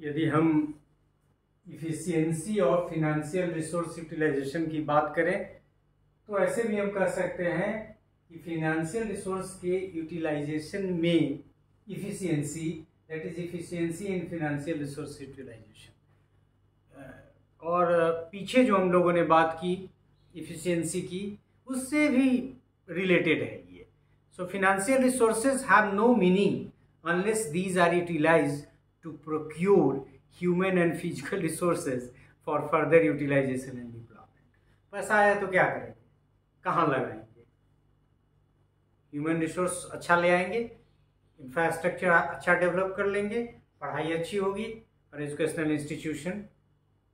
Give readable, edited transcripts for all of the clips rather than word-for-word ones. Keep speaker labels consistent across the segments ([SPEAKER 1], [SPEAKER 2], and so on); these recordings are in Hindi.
[SPEAKER 1] यदि हम इफिशियंसी और फिनेंशियल रिसोर्स यूटिलाइजेशन की बात करें तो ऐसे भी हम कह सकते हैं कि फिनेंशियल रिसोर्स के यूटिलाइजेशन में efficiency, that is efficiency in financial resource utilisation, और पीछे जो हम लोगों ने बात की इफिशियंसी की उससे भी रिलेटेड है ये। So financial resources have no meaning unless these are utilised to procure human and physical resources for further utilisation and development. पैसा आया तो क्या करेंगे, कहाँ लगाएंगे? ह्यूमन रिसोर्स अच्छा ले आएंगे, इंफ्रास्ट्रक्चर अच्छा डेवलप कर लेंगे, पढ़ाई अच्छी होगी और एजुकेशनल इंस्टीट्यूशन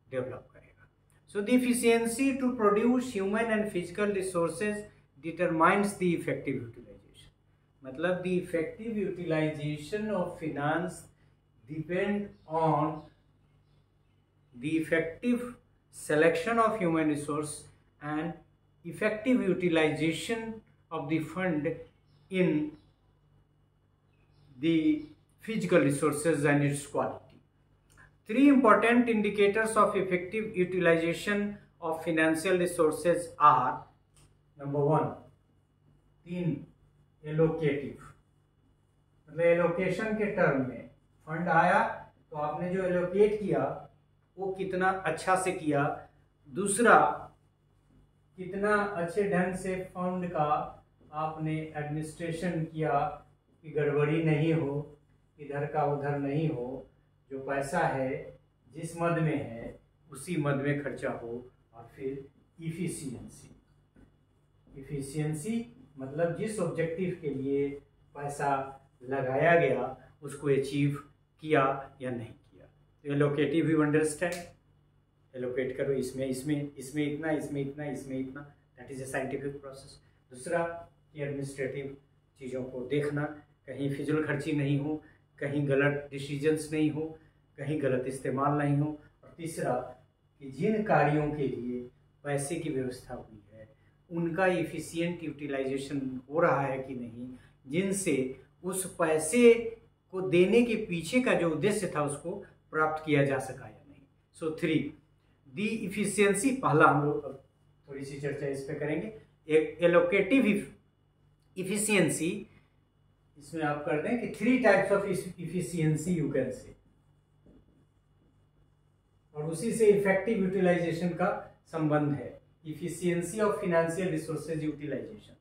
[SPEAKER 1] डेवलप करेगा। So the efficiency to produce human and physical resources determines the effective utilisation. मतलब the effective utilisation of finance depend on the effective selection of human resource and effective utilization of the fund in the physical resources and its quality. Three important indicators of effective utilization of financial resources are: number one, allocative, मतलब एलोकेशन के टर्म में फंड आया तो आपने जो एलोकेट किया वो कितना अच्छा से किया। दूसरा, कितना अच्छे ढंग से फंड का आपने एडमिनिस्ट्रेशन किया कि गड़बड़ी नहीं हो, इधर का उधर नहीं हो, जो पैसा है जिस मद में है उसी मद में खर्चा हो। और फिर इफिशियंसी, इफिशियंसी मतलब जिस ऑब्जेक्टिव के लिए पैसा लगाया गया उसको अचीव किया या नहीं किया। एलोकेटिव यू अंडरस्टैंड, एलोकेट करो इसमें इसमें इसमें इतना, इसमें इतना, इसमें इतना, that is a scientific process. दूसरा कि एडमिनिस्ट्रेटिव चीज़ों को देखना, कहीं फिजूल खर्ची नहीं हो, कहीं गलत डिसीजंस नहीं हो, कहीं गलत इस्तेमाल नहीं हो। और तीसरा कि जिन कार्यों के लिए पैसे की व्यवस्था हुई है उनका इफिशियंट यूटिलाइजेशन हो रहा है कि नहीं, जिनसे उस पैसे को देने के पीछे का जो उद्देश्य था उसको प्राप्त किया जा सका या नहीं। सो 3 दी इफिशियंसी, पहला हम लोग थोड़ी सी चर्चा इस पे करेंगे। एक एलोकेटिव इफिशियंसी, इसमें आप कर दें कि 3 types of efficiency you can say, और उसी से इफेक्टिव यूटिलाइजेशन का संबंध है। Efficiency of financial resources utilisation,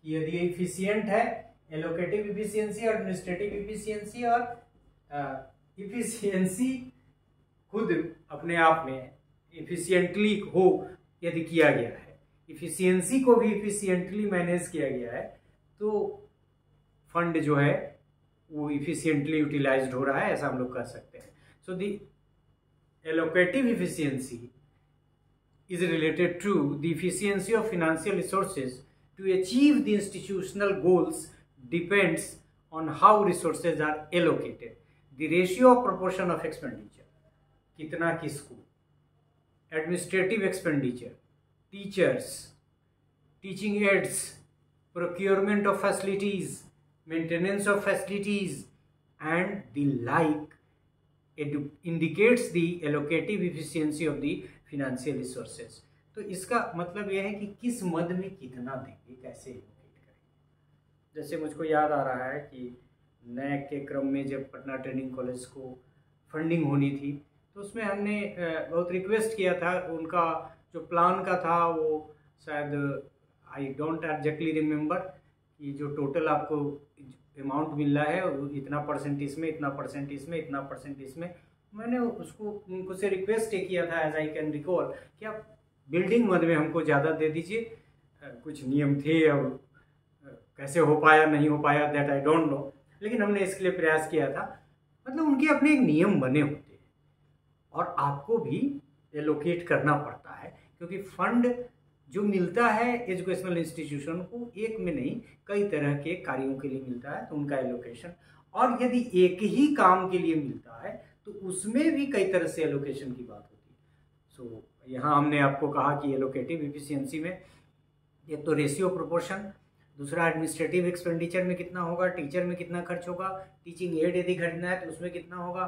[SPEAKER 1] यदि इफिशियंट है, एलोकेटिव इफिशियंसी, एडमिनिस्ट्रेटिव इफिशियंसी और इफिशियंसी खुद अपने आप में इफिशियंटली हो यदि किया गया है, इफिशियंसी को भी इफिशियंटली मैनेज किया गया है तो फंड जो है वो इफिशियंटली यूटिलाइज्ड हो रहा है, ऐसा हम लोग कह सकते हैं। So the allocative efficiency is related to the efficiency of financial resources to achieve the institutional goals depends on how resources are allocated. The ratio of proportion of expenditure, कितना किसको, administrative expenditure, teachers, teaching aids, procurement of facilities, maintenance of facilities and the like, it indicates the allocative efficiency of the financial resources. तो इसका मतलब यह है कि किस मद में कितना देंगे, कैसे एलोकेट करेंगे। जैसे मुझको याद आ रहा है कि नैक के क्रम में जब पटना ट्रेनिंग कॉलेज को फंडिंग होनी थी तो उसमें हमने बहुत रिक्वेस्ट किया था, उनका जो प्लान का था वो शायद आई डोंट एग्जैक्टली रिमेंबर कि जो टोटल आपको अमाउंट मिल रहा है इतना परसेंट इसमें, इतना परसेंट इसमें, इतना परसेंट इसमें। मैंने उसको उनको से रिक्वेस्ट किया था एज आई कैन रिकॉल कि आप बिल्डिंग मद में हमको ज़्यादा दे दीजिए। कुछ नियम थे, अब कैसे हो पाया नहीं हो पाया दैट आई डोंट नो, लेकिन हमने इसके लिए प्रयास किया था। मतलब उनके अपने एक नियम बने होते हैं और आपको भी एलोकेट करना पड़ता है, क्योंकि फंड जो मिलता है एजुकेशनल इंस्टीट्यूशन को एक में नहीं कई तरह के कार्यों के लिए मिलता है, तो उनका एलोकेशन, और यदि एक ही काम के लिए मिलता है तो उसमें भी कई तरह से एलोकेशन की बात होती है। सो यहाँ हमने आपको कहा कि एलोकेटिव इफिशियंसी में एक तो रेशियो प्रोपोर्शन, दूसरा एडमिनिस्ट्रेटिव एक्सपेंडिचर में कितना होगा, टीचर में कितना खर्च होगा, टीचिंग एड यदि खरीदना है तो उसमें कितना होगा,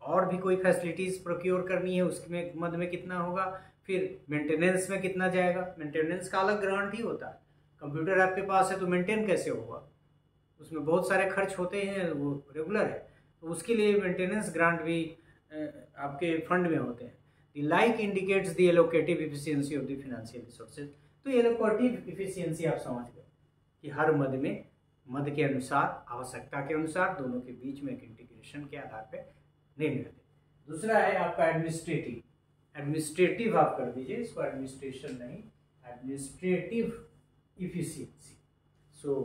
[SPEAKER 1] और भी कोई फैसिलिटीज़ प्रोक्योर करनी है उसमें मद में कितना होगा, फिर मेंटेनेंस में कितना जाएगा। मेंटेनेंस का अलग ग्रांट ही होता है। कंप्यूटर आपके पास है तो मेंटेन कैसे होगा, उसमें बहुत सारे खर्च होते हैं, वो रेगुलर है, तो उसके लिए मेंटेनेंस ग्रांट भी आपके फंड में होते हैं। The like indicates the allocative efficiency of the financial resources. तो एलोकेटिव इफिशियंसी आप समझ गए कि हर मद में मद के अनुसार, आवश्यकता के अनुसार दोनों के बीच में एक इंटीग्रेशन के आधार पर निर्णय लेते। दूसरा है आपका एडमिनिस्ट्रेटिव। एडमिनिस्ट्रेटिव आप कर दीजिए इसको, एडमिनिस्ट्रेशन नहीं, administrative efficiency. So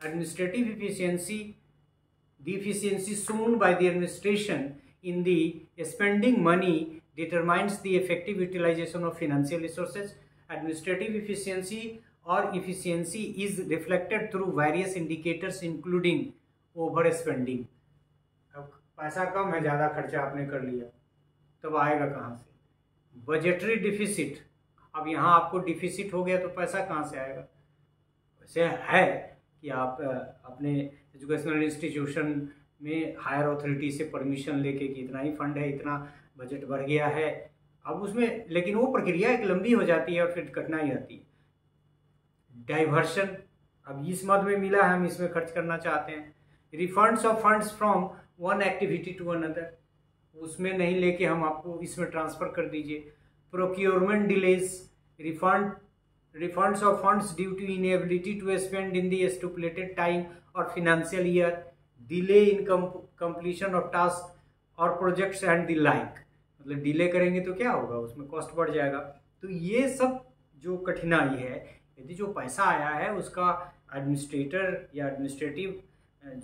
[SPEAKER 1] administrative efficiency, the efficiency shown by the administration in the spending money determines the effective utilization of financial resources. Administrative efficiency or efficiency is reflected through various indicators including overspending. अब पैसा कम है, ज़्यादा खर्चा आपने कर लिया, तब आएगा कहाँ से? Budgetary deficit. अब यहाँ आपको डिफिसिट हो गया तो पैसा कहाँ से आएगा? वैसे है कि आप अपने एजुकेशनल इंस्टीट्यूशन में हायर अथॉरिटी से परमिशन लेके कि इतना ही फंड है, इतना बजट बढ़ गया है, अब उसमें, लेकिन वो प्रक्रिया एक लंबी हो जाती है और फिर कठिनाई आती है। डाइवर्शन, अब इस मद में मिला है, हम इसमें खर्च करना चाहते हैं। Refunds of funds from one activity to another, उसमें नहीं लेके हम आपको इसमें ट्रांसफर कर दीजिए। Procurement delays, refunds of funds due to inability to spend in the stipulated time or financial year, delay in completion of tasks or projects and the like। मतलब डिले करेंगे तो क्या होगा, उसमें कॉस्ट बढ़ जाएगा। तो ये सब जो कठिनाई है, यदि जो पैसा आया है उसका एडमिनिस्ट्रेटर या एडमिनिस्ट्रेटिव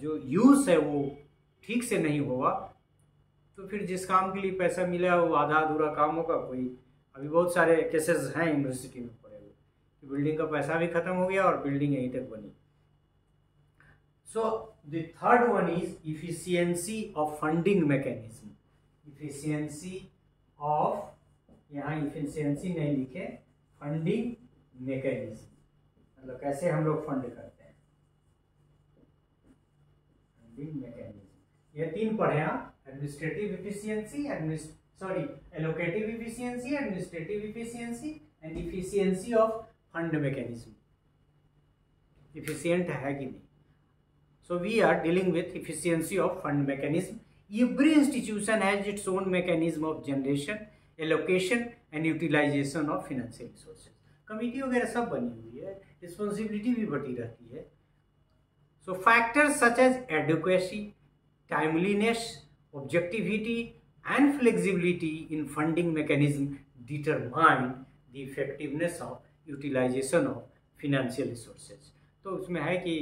[SPEAKER 1] जो यूज़ है वो ठीक से नहीं हुआ, तो फिर जिस काम के लिए पैसा मिला वो आधा अधूरा काम होगा। कोई अभी बहुत सारे केसेस हैं यूनिवर्सिटी में पड़े हुए कि बिल्डिंग का पैसा भी खत्म हो गया और बिल्डिंग यहीं तक बनी। So the third one is efficiency of funding mechanism. Efficiency of, यहाँ इफिशियंसी नहीं लिखे, फंडिंग मैकेनिज्म, मतलब कैसे हम लोग फंड करते हैं, फंडिंग मैकेनिज्म। ये तीन पढ़े आप, administrative efficiency, allocative efficiency, administrative efficiency and efficiency of fund mechanism. Efficient है कि नहीं। So we are dealing with efficiency of fund mechanism. Every institution has its own mechanism of generation, allocation and utilisation of financial resources. Committee वगैरह सब बनी हुई है, रिस्पॉन्सिबिलिटी भी बटी रहती है। So factors such as adequacy, timeliness, objectivity and flexibility in funding mechanism determine the effectiveness of utilization of financial resources। तो उसमें है कि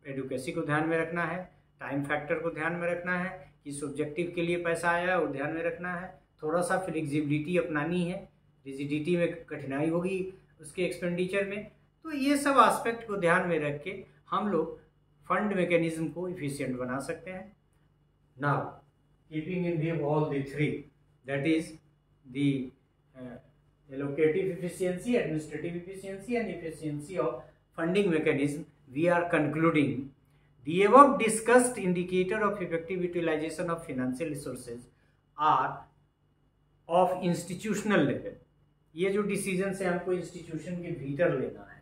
[SPEAKER 1] एडुकेसी को ध्यान में रखना है, टाइम फैक्टर को ध्यान में रखना है, किस ऑब्जेक्टिव के लिए पैसा आया वो ध्यान में रखना है, थोड़ा सा फ्लेक्सिबिलिटी अपनानी है, रिजिडिटी में कठिनाई होगी उसके एक्सपेंडिचर में। तो ये सब एस्पेक्ट को ध्यान में रख के हम लोग फंड मैकेनिज्म को इफिशिएंट बना सकते हैं। Now keeping in view all the three, that is the allocative efficiency, administrative efficiency and efficiency of funding mechanism, we are concluding the above discussed indicator of effective utilization of financial resources are of institutional level। ये जो डिसीजन है हमको इंस्टीट्यूशन के भीतर लेना है।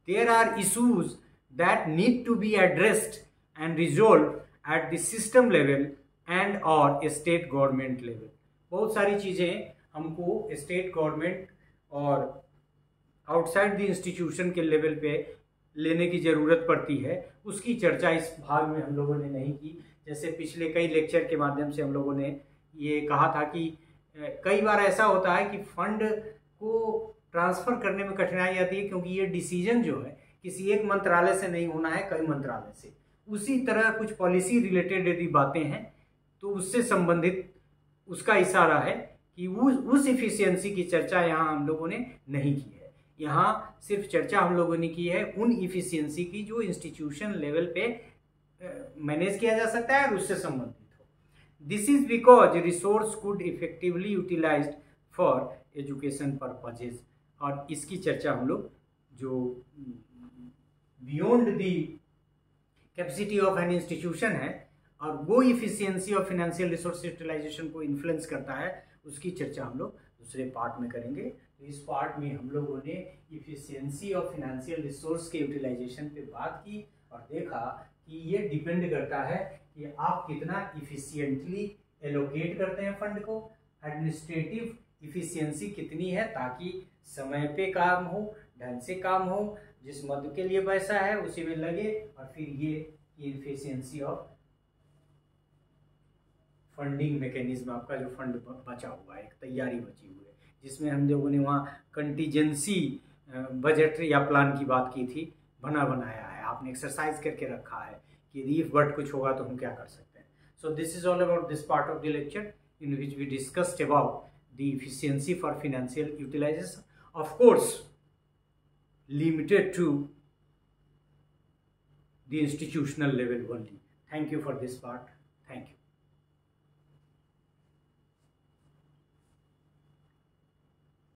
[SPEAKER 1] There are issues that need to be addressed and resolved at the system level and और स्टेट गवर्नमेंट लेवल। बहुत सारी चीज़ें हमको स्टेट गवर्नमेंट और आउटसाइड द इंस्टीट्यूशन के लेवल पे लेने की ज़रूरत पड़ती है। उसकी चर्चा इस भाग में हम लोगों ने नहीं की। जैसे पिछले कई लेक्चर के माध्यम से हम लोगों ने ये कहा था कि कई बार ऐसा होता है कि फंड को ट्रांसफ़र करने में कठिनाई आती है, क्योंकि ये डिसीजन जो है किसी एक मंत्रालय से नहीं होना है, कई मंत्रालय से। उसी तरह कुछ पॉलिसी रिलेटेड यदि बातें हैं तो उससे संबंधित उसका इशारा है कि उस इफिशियंसी की चर्चा यहाँ हम लोगों ने नहीं की है। यहाँ सिर्फ चर्चा हम लोगों ने की है उन इफिशियंसी की जो इंस्टीट्यूशन लेवल पे मैनेज किया जा सकता है और उससे संबंधित हो। This is because resource could effectively utilised for education purposes. और इसकी चर्चा हम लोग जो beyond the capacity of an institution है और वो efficiency of financial resource utilisation को इन्फ्लुएंस करता है, उसकी चर्चा हम लोग दूसरे पार्ट में करेंगे। तो इस पार्ट में हम लोगों ने इफिशियंसी ऑफ फाइनेंशियल रिसोर्स के यूटिलाइजेशन पे बात की और देखा कि ये डिपेंड करता है कि आप कितना इफिशियंटली एलोकेट करते हैं फंड को, एडमिनिस्ट्रेटिव इफिशियंसी कितनी है ताकि समय पे काम हो, ढंग से काम हो, जिस मद के लिए पैसा है उसी में लगे, और फिर ये इफिशियंसी ऑफ फंडिंग मैकेनिज्म, आपका जो फंड बचा हुआ है, एक तैयारी बची हुई है, जिसमें हम लोगों ने वहाँ कंटीजेंसी बजट या प्लान की बात की थी, बनाया है, आपने एक्सरसाइज करके रखा है कि यदि इफ बट कुछ होगा तो हम क्या कर सकते हैं। So this is all about this part of the lecture in which we discussed about the efficiency for financial utilization, of course limited to the institutional level only. Thank you for this part.